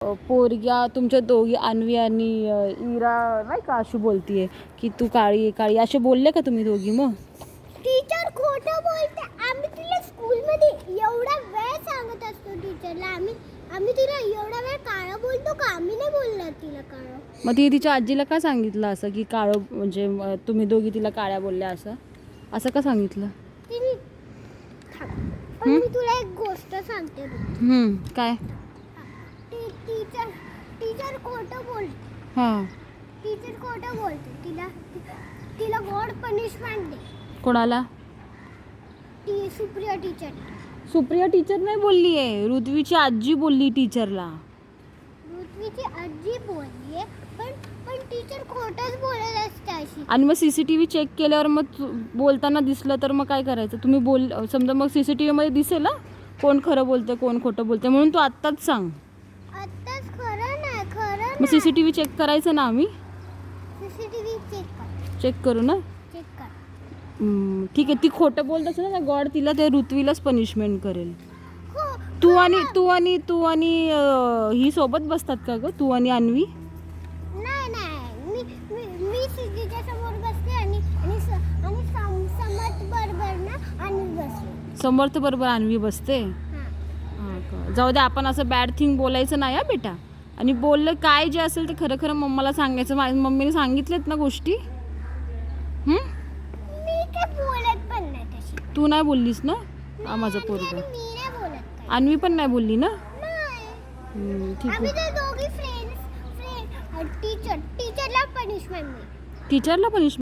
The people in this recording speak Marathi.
पोरग्या तुमच्या दोघी अन्वी आणि इरा नाही का अशी बोलतीये की तू काळी काळी असे बोलले का तुम्ही दोघी? मग टीचर खोटं बोलते. आम्ही तिला स्कूलमध्ये एवढा वेळ सांगत असतो टीचरला. आम्ही तिला एवढा वेळ काळं बोलतो का? आम्ही नाही बोलणार तिला काळं. मग ती तिच्या आजीला का सांगितलं असं की काळं म्हणजे तुम्ही दोघी तिला काळ्या बोलल्या असं का सांगितलं? तिने पण मी तुला एक गोष्ट सांगते बघ. काय? टीचर खोटं बोलते. हां. टीचर खोटं बोलते. तिला गॉड पनिशमेंट दे. कोणाला? सुप्रिया टीचर. सुप्रिया टीचर नाही बोलली आहे, ऋत्वीची आजी बोलली टीचरला. ऋत्वीची आजी बोलली पण टीचर खोटंच बोलत असते अशी. आणि मग CCTV चेक केल्यावर मग बोलताना दिसलं तर मग काय करायचं? तुम्ही समजा मग CCTV मध्ये दिसेल ना कोण खरं बोलतं कोण खोटं बोलतं, म्हणून तू आत्ताच सांग. आत्ताच खरं नाही. मग CCTV चेक करायचं ना आम्ही? CCTV चेक करू ना? चेक कर. ठीक आहे. ती खोटं बोलत असेल ना गॉड तिला ते ऋत्वीलाच पनिशमेंट करेल. हो. तू आणि ही सोबत बसतात का ग? तू आणि अन्वी? नाही. मी सिद्धीच्या समोर बसते आणि समर्थ बरोबर ना अन्वी बसते. समर्थ बरोबर अन्वी बसते. जाऊ दे, आपण असं बॅड थिंग बोलायचं नाही हा बेटा. आणि बोललं काय जे असेल ते खरं खरं मम्माला सांगायचं. माझ्या मम्मीने सांगितलेत ना गोष्टी. मी काय बोलत पण नाही तशी. तू नाही बोललीस ना? माझा पोरगा. मी नाही बोलत काय. अन्वी पण नाही बोलली ना? नाही. ठीक आम्ही आहे. तर दोघी फ्रेंड टीचरला पनिशमेंट. टीचरला पनिशमेंट